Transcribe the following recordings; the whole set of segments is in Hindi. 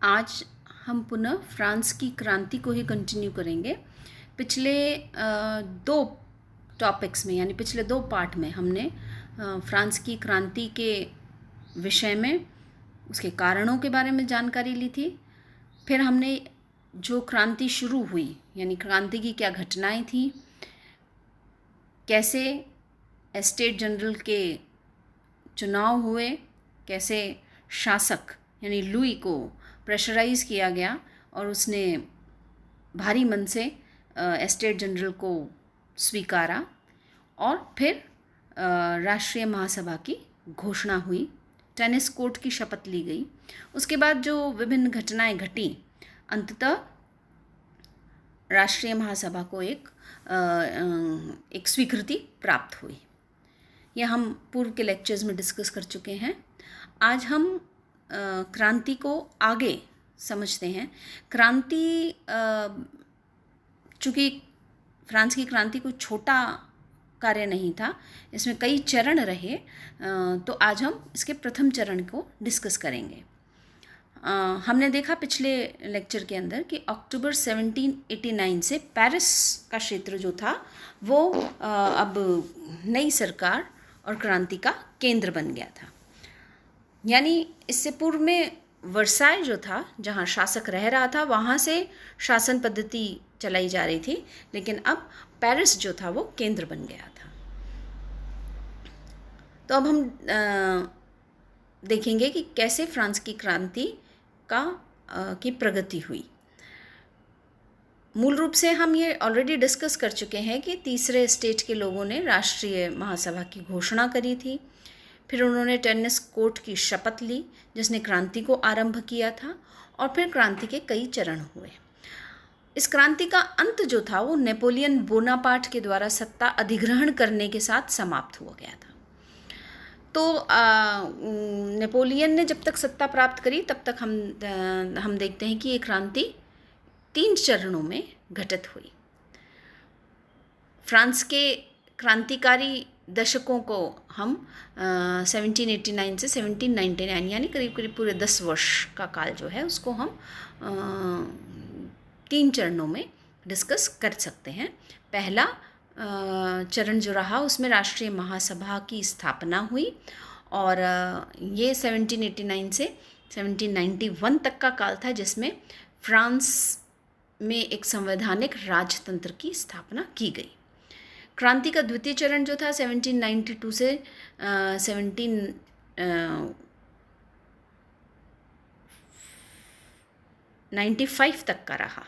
आज हम पुनः फ्रांस की क्रांति को ही कंटिन्यू करेंगे। पिछले दो टॉपिक्स में यानी पिछले दो पार्ट में हमने फ्रांस की क्रांति के विषय में उसके कारणों के बारे में जानकारी ली थी। फिर हमने जो क्रांति शुरू हुई यानी क्रांति की क्या घटनाएं थी, कैसे एस्टेट जनरल के चुनाव हुए, कैसे शासक यानी लुई को प्रेशराइज किया गया और उसने भारी मन से एस्टेट जनरल को स्वीकारा, और फिर राष्ट्रीय महासभा की घोषणा हुई, टेनिस कोर्ट की शपथ ली गई। उसके बाद जो विभिन्न घटनाएं घटी, अंततः राष्ट्रीय महासभा को एक स्वीकृति प्राप्त हुई। यह हम पूर्व के लेक्चर्स में डिस्कस कर चुके हैं। आज हम क्रांति को आगे समझते हैं। क्रांति, चूँकि फ्रांस की क्रांति कोई छोटा कार्य नहीं था, इसमें कई चरण रहे, तो आज हम इसके प्रथम चरण को डिस्कस करेंगे। हमने देखा पिछले लेक्चर के अंदर कि अक्टूबर 1789 से पेरिस का क्षेत्र जो था वो अब नई सरकार और क्रांति का केंद्र बन गया था। यानी इससे पूर्व में वर्साय जो था, जहाँ शासक रह रहा था, वहाँ से शासन पद्धति चलाई जा रही थी, लेकिन अब पेरिस जो था वो केंद्र बन गया था। तो अब हम देखेंगे कि कैसे फ्रांस की क्रांति की प्रगति हुई। मूल रूप से हम ये ऑलरेडी डिस्कस कर चुके हैं कि तीसरे स्टेट के लोगों ने राष्ट्रीय महासभा की घोषणा करी थी। फिर उन्होंने टेनिस कोर्ट की शपथ ली, जिसने क्रांति को आरंभ किया था, और फिर क्रांति के कई चरण हुए। इस क्रांति का अंत जो था वो नेपोलियन बोनापार्ट के द्वारा सत्ता अधिग्रहण करने के साथ समाप्त हो गया था। तो नेपोलियन ने जब तक सत्ता प्राप्त करी तब तक हम देखते हैं कि ये क्रांति 3 चरणों में घटित हुई। फ्रांस के क्रांतिकारी दशकों को हम 1789 से 1799 यानी करीब करीब पूरे 10 वर्ष का काल जो है उसको हम 3 चरणों में डिस्कस कर सकते हैं। पहला चरण जो रहा उसमें राष्ट्रीय महासभा की स्थापना हुई, और ये 1789 से 1791 तक का काल था, जिसमें फ्रांस में एक संवैधानिक राजतंत्र की स्थापना की गई। क्रांति का द्वितीय चरण जो था 1792 से 1795 तक का रहा,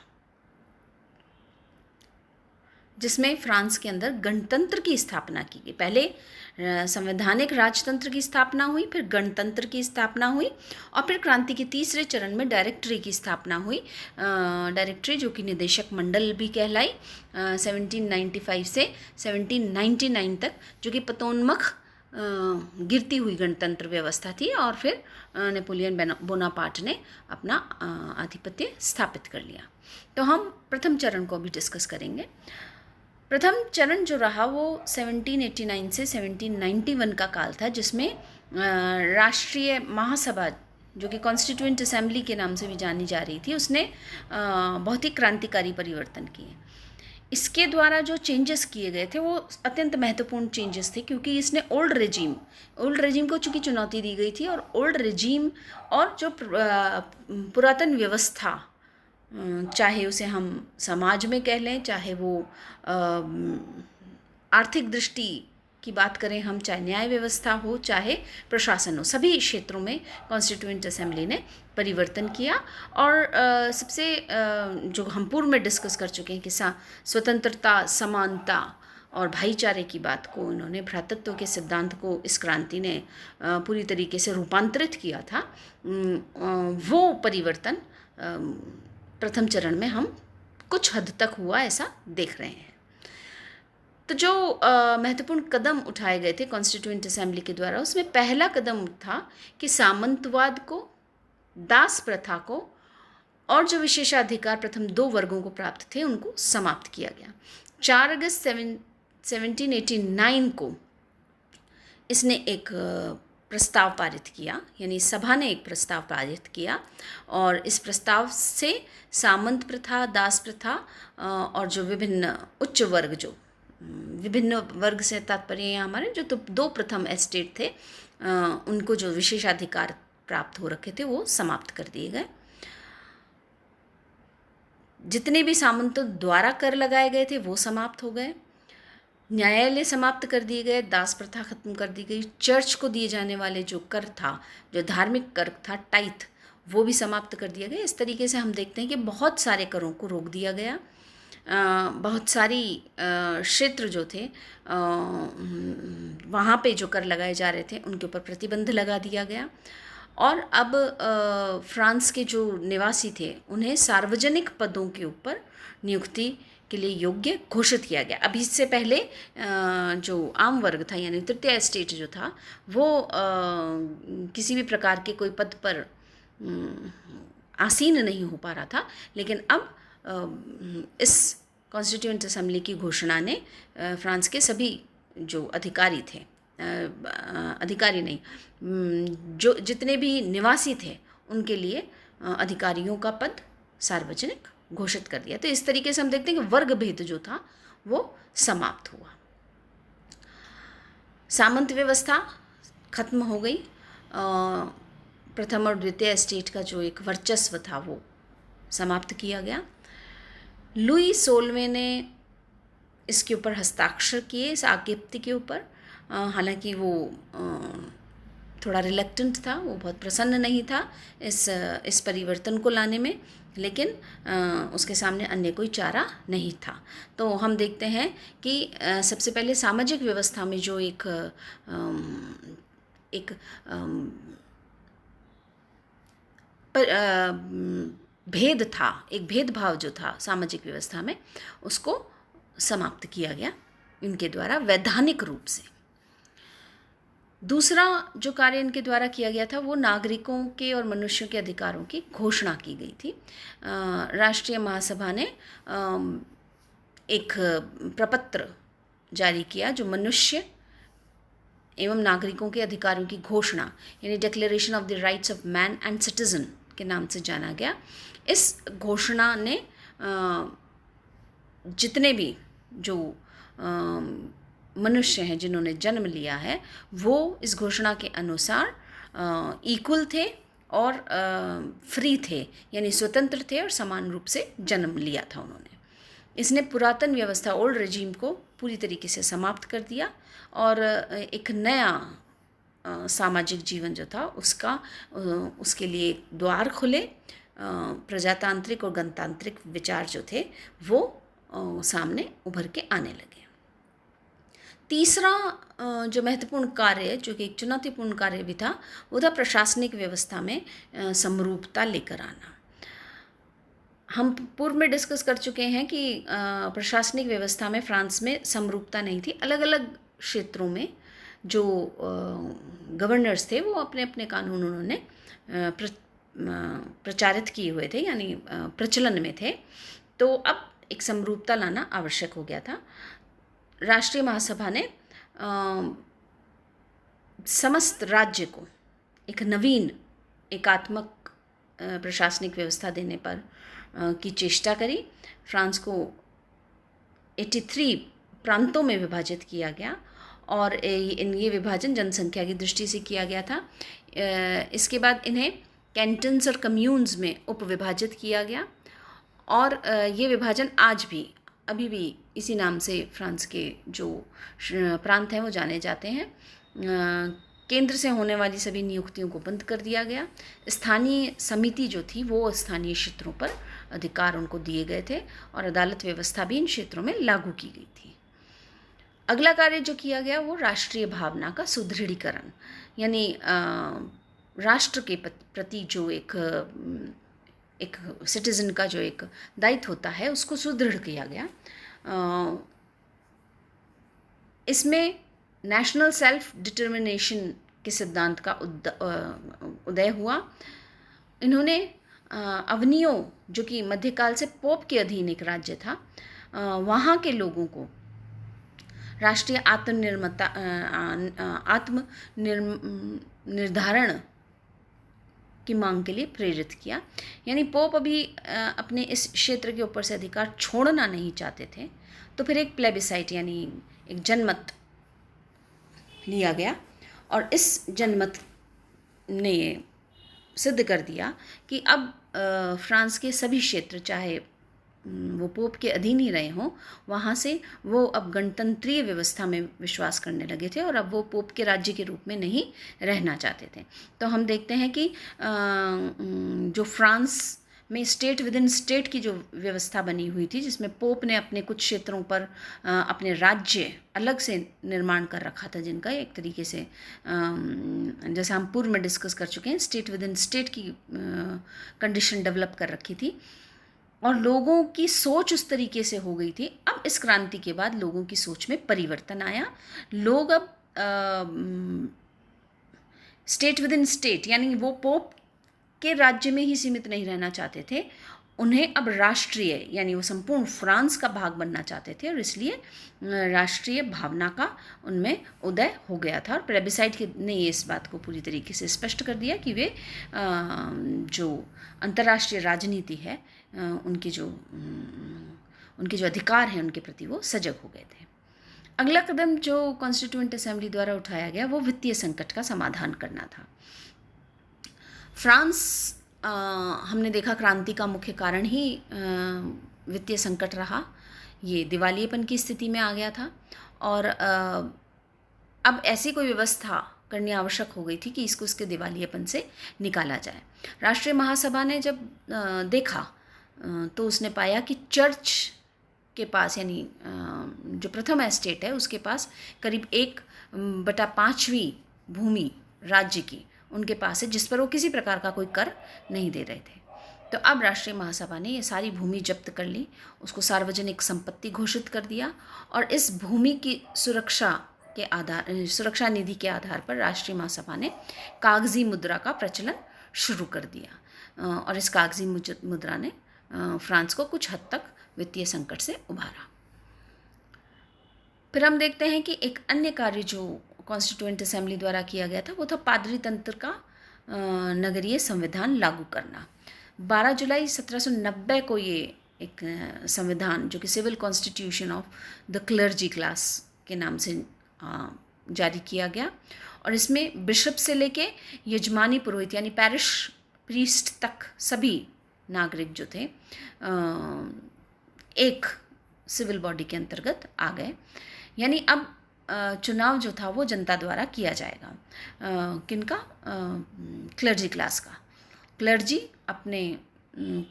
जिसमें फ्रांस के अंदर गणतंत्र की स्थापना की गई। पहले संवैधानिक राजतंत्र की स्थापना हुई, फिर गणतंत्र की स्थापना हुई, और फिर क्रांति के तीसरे चरण में डायरेक्टरी की स्थापना हुई। डायरेक्टरी जो कि निदेशक मंडल भी कहलाई, 1795 से 1799 तक, जो कि पतोन्मुख गिरती हुई गणतंत्र व्यवस्था थी, और फिर नेपोलियन बोनापार्ट ने अपना आधिपत्य स्थापित कर लिया। तो हम प्रथम चरण को भी डिस्कस करेंगे। प्रथम चरण जो रहा वो 1789 से 1791 का काल था, जिसमें राष्ट्रीय महासभा जो कि कॉन्स्टिट्यूएंट असेंबली के नाम से भी जानी जा रही थी, उसने बहुत ही क्रांतिकारी परिवर्तन किए। इसके द्वारा जो चेंजेस किए गए थे वो अत्यंत महत्वपूर्ण चेंजेस थे, क्योंकि इसने ओल्ड रेजिम को चूँकि चुनौती दी गई थी, और ओल्ड रेजिम और जो पुरातन व्यवस्था, चाहे उसे हम समाज में कह लें, चाहे वो आर्थिक दृष्टि की बात करें हम, चाहे न्याय व्यवस्था हो, चाहे प्रशासन हो, सभी क्षेत्रों में कॉन्स्टिट्यूएंट असेंबली ने परिवर्तन किया। और सबसे जो हम पूर्व में डिस्कस कर चुके हैं कि स्वतंत्रता, समानता और भाईचारे की बात को, इन्होंने भ्रातृत्व के सिद्धांत को इस क्रांति ने पूरी तरीके से रूपांतरित किया था। वो परिवर्तन प्रथम चरण में हम कुछ हद तक हुआ ऐसा देख रहे हैं। तो जो महत्वपूर्ण कदम उठाए गए थे कॉन्स्टिट्यूएंट असेंबली के द्वारा, उसमें पहला कदम था कि सामंतवाद को, दास प्रथा को, और जो विशेषाधिकार प्रथम 2 वर्गों को प्राप्त थे उनको समाप्त किया गया। 4 अगस्त 1789 को इसने एक प्रस्ताव पारित किया, यानी सभा ने एक प्रस्ताव पारित किया और इस प्रस्ताव से सामंत प्रथा, दास प्रथा और जो विभिन्न उच्च वर्ग, जो विभिन्न वर्ग से तात्पर्य यहाँ हमारे जो तो दो प्रथम एस्टेट थे, उनको जो विशेषाधिकार प्राप्त हो रखे थे वो समाप्त कर दिए गए। जितने भी सामंतों द्वारा कर लगाए गए थे वो समाप्त हो गए, न्यायालय समाप्त कर दिए गए, दास प्रथा खत्म कर दी गई, चर्च को दिए जाने वाले जो कर था, जो धार्मिक कर था, टाइथ, वो भी समाप्त कर दिया गया। इस तरीके से हम देखते हैं कि बहुत सारे करों को रोक दिया गया। बहुत सारी क्षेत्र जो थे वहाँ पे जो कर लगाए जा रहे थे उनके ऊपर प्रतिबंध लगा दिया गया। और अब फ्रांस के जो निवासी थे उन्हें सार्वजनिक पदों के ऊपर नियुक्ति के लिए योग्य घोषित किया गया। अभी इससे पहले जो आम वर्ग था, यानी तृतीय एस्टेट जो था, वो किसी भी प्रकार के कोई पद पर आसीन नहीं हो पा रहा था। लेकिन अब इस कॉन्स्टिट्यूएंट असेंबली की घोषणा ने फ्रांस के सभी जो अधिकारी थे, अधिकारी नहीं, जो जितने भी निवासी थे उनके लिए अधिकारियों का पद सार्वजनिक घोषित कर दिया। तो इस तरीके से हम देखते हैं कि वर्ग भेद जो था वो समाप्त हुआ। सामंत व्यवस्था खत्म हो गई। प्रथम और द्वितीय एस्टेट का जो एक वर्चस्व था वो समाप्त किया गया। लुई 16वें ने इसके ऊपर हस्ताक्षर किए, इस आज्ञप्ति के ऊपर। हालांकि वो थोड़ा रिलक्टेंट था, वो बहुत प्रसन्न नहीं था इस परिवर्तन को लाने में, लेकिन उसके सामने अन्य कोई चारा नहीं था। तो हम देखते हैं कि सबसे पहले सामाजिक व्यवस्था में जो एक भेद था, एक भेदभाव जो था सामाजिक व्यवस्था में, उसको समाप्त किया गया इनके द्वारा वैधानिक रूप से। दूसरा जो कार्य इनके द्वारा किया गया था वो नागरिकों के और मनुष्यों के अधिकारों की घोषणा की गई थी। राष्ट्रीय महासभा ने एक प्रपत्र जारी किया जो मनुष्य एवं नागरिकों के अधिकारों की घोषणा, यानी declaration of the rights of man and citizen के नाम से जाना गया। इस घोषणा ने जितने भी जो मनुष्य हैं जिन्होंने जन्म लिया है वो इस घोषणा के अनुसार इक्वल थे और फ्री थे, यानी स्वतंत्र थे और समान रूप से जन्म लिया था उन्होंने। इसने पुरातन व्यवस्था, ओल्ड रेजीम को पूरी तरीके से समाप्त कर दिया और एक नया सामाजिक जीवन जो था उसके लिए द्वार खुले। प्रजातांत्रिक और गणतांत्रिक विचार जो थे वो सामने उभर के आने लगे। तीसरा जो महत्वपूर्ण कार्य, जो कि एक चुनौतीपूर्ण कार्य भी था, वो था प्रशासनिक व्यवस्था में समरूपता लेकर आना। हम पूर्व में डिस्कस कर चुके हैं कि प्रशासनिक व्यवस्था में फ्रांस में समरूपता नहीं थी। अलग अलग क्षेत्रों में जो गवर्नर्स थे वो अपने अपने कानून उन्होंने प्रचारित किए हुए थे, यानी प्रचलन में थे। तो अब एक समरूपता लाना आवश्यक हो गया था। राष्ट्रीय महासभा ने समस्त राज्य को एक नवीन एकात्मक प्रशासनिक व्यवस्था देने पर की चेष्टा करी। फ्रांस को 83 प्रांतों में विभाजित किया गया और ये विभाजन जनसंख्या की दृष्टि से किया गया था। इसके बाद इन्हें कैंटन्स और कम्यून्स में उपविभाजित किया गया और ये विभाजन आज भी अभी भी इसी नाम से फ्रांस के जो प्रांत हैं वो जाने जाते हैं। केंद्र से होने वाली सभी नियुक्तियों को बंद कर दिया गया। स्थानीय समिति जो थी वो स्थानीय क्षेत्रों पर अधिकार उनको दिए गए थे और अदालत व्यवस्था भी इन क्षेत्रों में लागू की गई थी। अगला कार्य जो किया गया वो राष्ट्रीय भावना का सुदृढ़ीकरण, यानी राष्ट्र के प्रति जो एक सिटीज़न का जो एक दायित्व होता है उसको सुदृढ़ किया गया। इसमें नेशनल सेल्फ डिटर्मिनेशन के सिद्धांत का उदय हुआ। इन्होंने अवनियों, जो कि मध्यकाल से पोप के अधीन एक राज्य था, वहाँ के लोगों को राष्ट्रीय निर्धारण की मांग के लिए प्रेरित किया। यानी पोप अभी अपने इस क्षेत्र के ऊपर से अधिकार छोड़ना नहीं चाहते थे, तो फिर एक प्लेबिसाइट यानी एक जनमत लिया गया और इस जनमत ने सिद्ध कर दिया कि अब फ्रांस के सभी क्षेत्र, चाहे वो पोप के अधीन ही रहे हों, वहाँ से वो अब गणतंत्रीय व्यवस्था में विश्वास करने लगे थे और अब वो पोप के राज्य के रूप में नहीं रहना चाहते थे। तो हम देखते हैं कि जो फ्रांस में स्टेट विद इन स्टेट की जो व्यवस्था बनी हुई थी, जिसमें पोप ने अपने कुछ क्षेत्रों पर अपने राज्य अलग से निर्माण कर रखा था, जिनका एक तरीके से जैसे हम पूर्व में डिस्कस कर चुके हैं, स्टेट विद इन स्टेट की कंडीशन डेवलप कर रखी थी और लोगों की सोच उस तरीके से हो गई थी। अब इस क्रांति के बाद लोगों की सोच में परिवर्तन आया। लोग अब स्टेट विद इन स्टेट यानी वो पोप के राज्य में ही सीमित नहीं रहना चाहते थे, उन्हें अब राष्ट्रीय यानी वो संपूर्ण फ्रांस का भाग बनना चाहते थे और इसलिए राष्ट्रीय भावना का उनमें उदय हो गया था। और प्लेबिसाइट ने इस बात को पूरी तरीके से स्पष्ट कर दिया कि वे जो अंतर्राष्ट्रीय राजनीति है, उनके जो अधिकार हैं उनके प्रति वो सजग हो गए थे। अगला कदम जो कॉन्स्टिट्यूएंट असेंबली द्वारा उठाया गया वो वित्तीय संकट का समाधान करना था। फ्रांस हमने देखा क्रांति का मुख्य कारण ही वित्तीय संकट रहा। ये दिवालियेपन की स्थिति में आ गया था और अब ऐसी कोई व्यवस्था करनी आवश्यक हो गई थी कि इसको इसके दिवालियेपन से निकाला जाए। राष्ट्रीय महासभा ने जब देखा तो उसने पाया कि चर्च के पास यानी जो प्रथम एस्टेट है उसके पास करीब 1/5 भूमि राज्य की उनके पास है, जिस पर वो किसी प्रकार का कोई कर नहीं दे रहे थे। तो अब राष्ट्रीय महासभा ने ये सारी भूमि जब्त कर ली, उसको सार्वजनिक संपत्ति घोषित कर दिया और इस भूमि की सुरक्षा निधि के आधार पर राष्ट्रीय महासभा ने कागजी मुद्रा का प्रचलन शुरू कर दिया और इस कागजी मुद्रा ने फ्रांस को कुछ हद तक वित्तीय संकट से उबारा। फिर हम देखते हैं कि एक अन्य कार्य जो कॉन्स्टिट्यूएंट असेंबली द्वारा किया गया था वो था पादरी तंत्र का नगरीय संविधान लागू करना। 12 जुलाई 1790 को ये एक संविधान जो कि civil constitution of the clergy class के नाम से जारी किया गया और इसमें बिशप से लेके यजमानी पुरोहित यानी पैरिश प्रीस्ट तक सभी नागरिक जो थे एक सिविल बॉडी के अंतर्गत आ गए। यानी अब चुनाव जो था वो जनता द्वारा किया जाएगा। किनका? क्लर्जी क्लास का।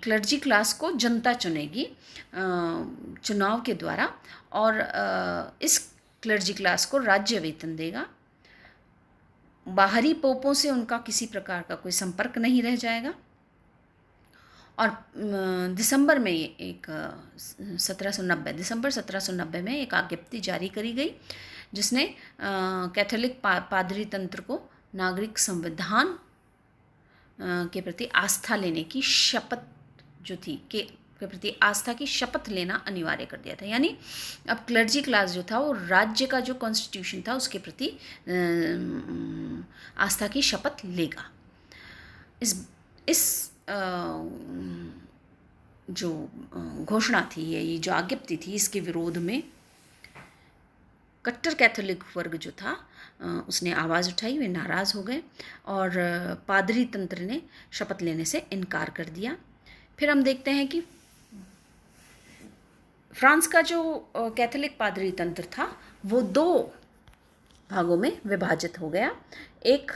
क्लर्जी क्लास को जनता चुनेगी चुनाव के द्वारा और इस क्लर्जी क्लास को राज्य वेतन देगा। बाहरी पोपों से उनका किसी प्रकार का कोई संपर्क नहीं रह जाएगा। और दिसंबर 1790 में एक आज्ञप्ति जारी करी गई जिसने कैथोलिक पादरी तंत्र को नागरिक संविधान के प्रति आस्था लेने की शपथ जो थी के प्रति आस्था की शपथ लेना अनिवार्य कर दिया था। यानी अब क्लर्जी क्लास जो था वो राज्य का जो कॉन्स्टिट्यूशन था उसके प्रति आस्था की शपथ लेगा। इस जो घोषणा थी ये जो आज्ञप्ति थी इसके विरोध में कट्टर कैथोलिक वर्ग जो था उसने आवाज़ उठाई, वे नाराज़ हो गए और पादरी तंत्र ने शपथ लेने से इनकार कर दिया। फिर हम देखते हैं कि फ्रांस का जो कैथोलिक पादरी तंत्र था वो 2 भागों में विभाजित हो गया। एक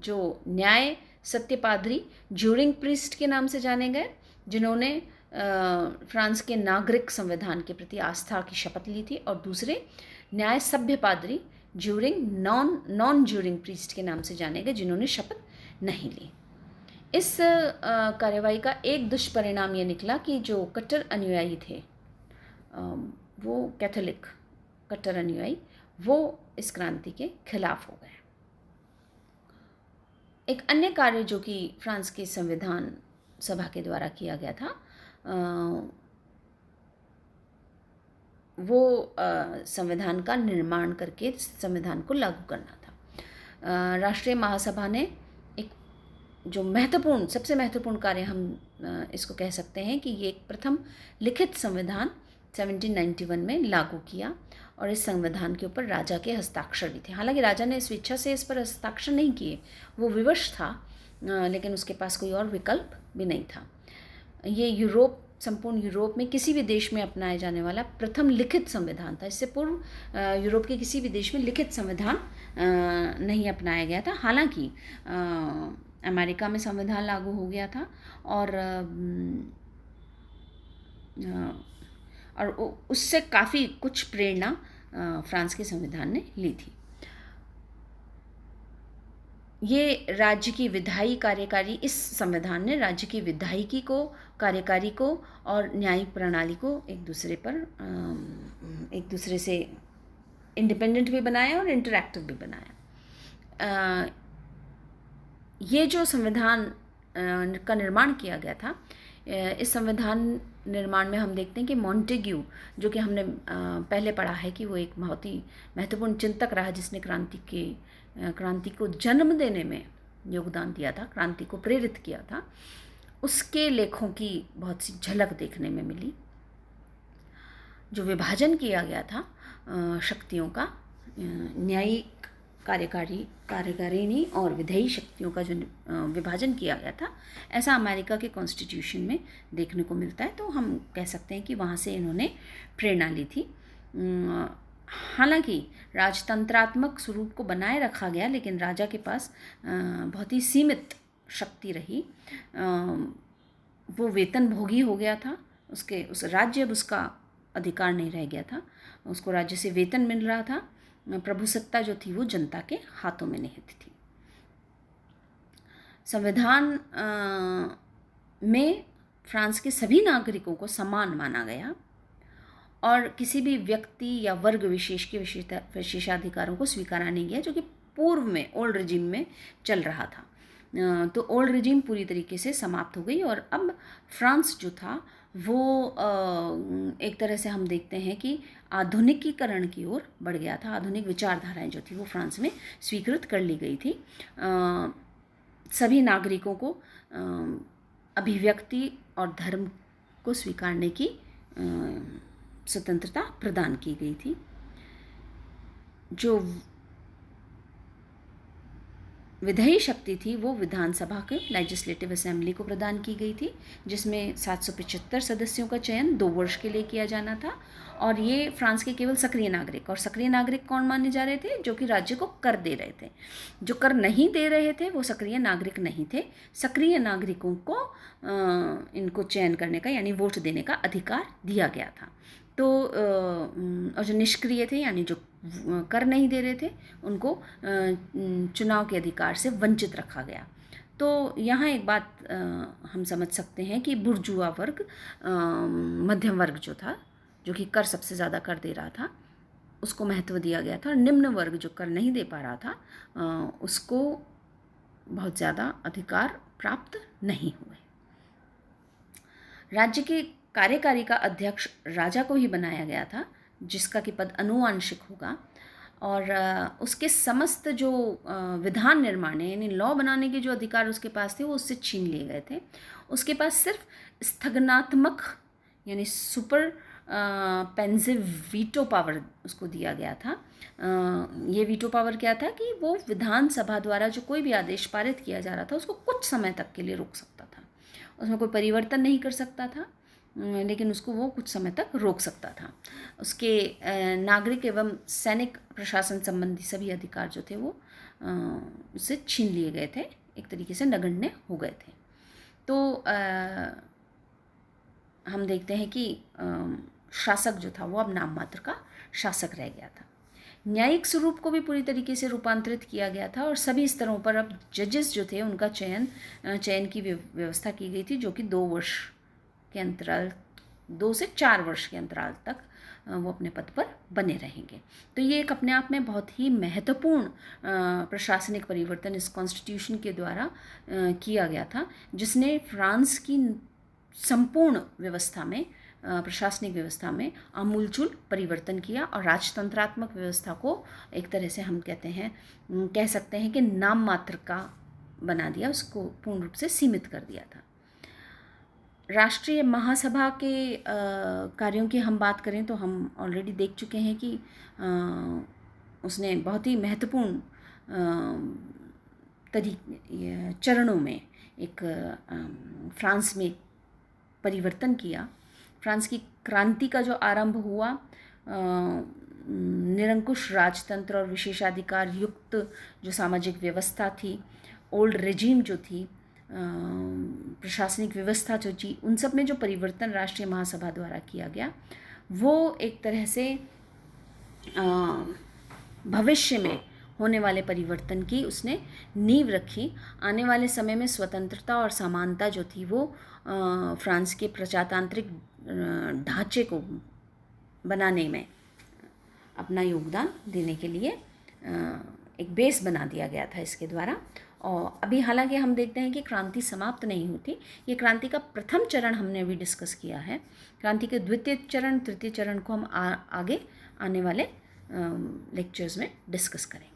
जो न्याय सत्य पादरी ज्यूरिंग प्रीस्ट के नाम से जाने गए जिन्होंने फ्रांस के नागरिक संविधान के प्रति आस्था की शपथ ली थी और दूसरे न्याय सभ्य पादरी ज्यूरिंग नॉन ज्यूरिंग प्रीस्ट के नाम से जाने गए जिन्होंने शपथ नहीं ली। इस कार्रवाई का एक दुष्परिणाम ये निकला कि जो कट्टर अनुयायी थे वो कैथोलिक कट्टर अनुयायी वो इस क्रांति के खिलाफ हो गए। एक अन्य कार्य जो कि फ्रांस के संविधान सभा के द्वारा किया गया था वो संविधान का निर्माण करके संविधान को लागू करना था। राष्ट्रीय महासभा ने एक जो महत्वपूर्ण, सबसे महत्वपूर्ण कार्य हम इसको कह सकते हैं कि ये एक प्रथम लिखित संविधान 1791 में लागू किया, और इस संविधान के ऊपर राजा के हस्ताक्षर भी थे। हालांकि राजा ने स्वेच्छा से इस पर हस्ताक्षर नहीं किए, वो विवश था, लेकिन उसके पास कोई और विकल्प भी नहीं था। ये संपूर्ण यूरोप में किसी भी देश में अपनाया जाने वाला प्रथम लिखित संविधान था। इससे पूर्व यूरोप के किसी भी देश में लिखित संविधान नहीं अपनाया गया था। हालांकि अमेरिका में संविधान लागू हो गया था, और उससे काफ़ी कुछ प्रेरणा फ्रांस के संविधान ने ली थी। ये राज्य की विधायी कार्यकारी, इस संविधान ने राज्य की विधायिकी को, कार्यकारी को और न्यायिक प्रणाली को एक दूसरे से इंडिपेंडेंट भी बनाया और इंटरैक्टिव भी बनाया। ये जो संविधान का निर्माण किया गया था, इस संविधान निर्माण में हम देखते हैं कि मॉन्टेग्यू, जो कि हमने पहले पढ़ा है कि वो एक बहुत ही महत्वपूर्ण चिंतक रहा, जिसने क्रांति को जन्म देने में योगदान दिया था, क्रांति को प्रेरित किया था, उसके लेखों की बहुत सी झलक देखने में मिली। जो विभाजन किया गया था शक्तियों का, न्यायिक, कार्यकारिणी और विधायी शक्तियों का जो विभाजन किया गया था, ऐसा अमेरिका के कॉन्स्टिट्यूशन में देखने को मिलता है। तो हम कह सकते हैं कि वहाँ से इन्होंने प्रेरणा ली थी। हालांकि राजतंत्रात्मक स्वरूप को बनाए रखा गया, लेकिन राजा के पास बहुत ही सीमित शक्ति रही। वो वेतन भोगी हो गया था, उस राज्य अब उसका अधिकार नहीं रह गया था, उसको राज्य से वेतन मिल रहा था। प्रभुसत्ता जो थी वो जनता के हाथों में निहित थी। संविधान में फ्रांस के सभी नागरिकों को समान माना गया, और किसी भी व्यक्ति या वर्ग विशेष के विशेषाधिकारों को स्वीकारा नहीं गया, जो कि पूर्व में ओल्ड रिजीम में चल रहा था। तो ओल्ड रिजीम पूरी तरीके से समाप्त हो गई, और अब फ्रांस जो था वो एक तरह से हम देखते हैं कि आधुनिकीकरण की ओर बढ़ गया था। आधुनिक विचारधाराएं जो थी वो फ्रांस में स्वीकृत कर ली गई थी। सभी नागरिकों को अभिव्यक्ति और धर्म को स्वीकारने की स्वतंत्रता प्रदान की गई थी। जो विधायी शक्ति थी वो विधानसभा के लेजिस्लेटिव असेंबली को प्रदान की गई थी, जिसमें 775 सदस्यों का चयन 2 वर्ष के लिए किया जाना था। और ये फ्रांस के केवल सक्रिय नागरिक, और सक्रिय नागरिक कौन माने जा रहे थे? जो कि राज्य को कर दे रहे थे। जो कर नहीं दे रहे थे वो सक्रिय नागरिक नहीं थे। सक्रिय नागरिकों को इनको चयन करने का, यानी वोट देने का अधिकार दिया गया था। तो और जो निष्क्रिय थे, यानी जो कर नहीं दे रहे थे, उनको चुनाव के अधिकार से वंचित रखा गया। तो यहाँ एक बात हम समझ सकते हैं कि बुर्जुआ वर्ग, मध्यम वर्ग जो था, जो कि कर सबसे ज़्यादा कर दे रहा था, उसको महत्व दिया गया था, और निम्न वर्ग जो कर नहीं दे पा रहा था उसको बहुत ज़्यादा अधिकार प्राप्त नहीं हुए। राज्य के कार्यकारी का अध्यक्ष राजा को ही बनाया गया था, जिसका कि पद अनुवांशिक होगा, और उसके समस्त जो विधान निर्माण है, यानी लॉ बनाने के जो अधिकार उसके पास थे, वो उससे छीन लिए गए थे। उसके पास सिर्फ स्थगनात्मक, यानी सुपर पेंसिव वीटो पावर उसको दिया गया था। ये वीटो पावर क्या था कि वो विधानसभा द्वारा जो कोई भी आदेश पारित किया जा रहा था उसको कुछ समय तक के लिए रोक सकता था। उसमें कोई परिवर्तन नहीं कर सकता था, लेकिन उसको वो कुछ समय तक रोक सकता था। उसके नागरिक एवं सैनिक प्रशासन संबंधी सभी अधिकार जो थे वो उससे छीन लिए गए थे, एक तरीके से नगण्य हो गए थे। तो हम देखते हैं कि शासक जो था वो अब नाम मात्र का शासक रह गया था। न्यायिक स्वरूप को भी पूरी तरीके से रूपांतरित किया गया था, और सभी स्तरों पर अब जजेस जो थे उनका चयन की व्यवस्था की गई थी, जो कि 2 वर्ष के अंतराल, 2 से 4 वर्ष के अंतराल तक वो अपने पद पर बने रहेंगे। तो ये एक अपने आप में बहुत ही महत्वपूर्ण प्रशासनिक परिवर्तन इस कॉन्स्टिट्यूशन के द्वारा किया गया था, जिसने फ्रांस की संपूर्ण व्यवस्था में प्रशासनिक व्यवस्था में आमूलचूल परिवर्तन किया और राजतंत्रात्मक व्यवस्था को एक तरह से हम कह सकते हैं कि नाम मात्र का बना दिया, उसको पूर्ण रूप से सीमित कर दिया था। राष्ट्रीय महासभा के कार्यों की हम बात करें तो हम ऑलरेडी देख चुके हैं कि उसने बहुत ही महत्वपूर्ण चरणों में एक फ्रांस में परिवर्तन किया। फ्रांस की क्रांति का जो आरंभ हुआ, निरंकुश राजतंत्र और विशेषाधिकार युक्त जो सामाजिक व्यवस्था थी, ओल्ड रेजीम जो थी, प्रशासनिक व्यवस्था जो थी, उन सब में जो परिवर्तन राष्ट्रीय महासभा द्वारा किया गया, वो एक तरह से भविष्य में होने वाले परिवर्तन की उसने नींव रखी। आने वाले समय में स्वतंत्रता और समानता जो थी वो फ्रांस के प्रजातांत्रिक ढांचे को बनाने में अपना योगदान देने के लिए एक बेस बना दिया गया था इसके द्वारा। और अभी हालांकि हम देखते हैं कि क्रांति समाप्त नहीं होती। ये क्रांति का प्रथम चरण हमने अभी डिस्कस किया है। क्रांति के द्वितीय चरण, तृतीय चरण को हम आगे आने वाले लेक्चर्स में डिस्कस करेंगे।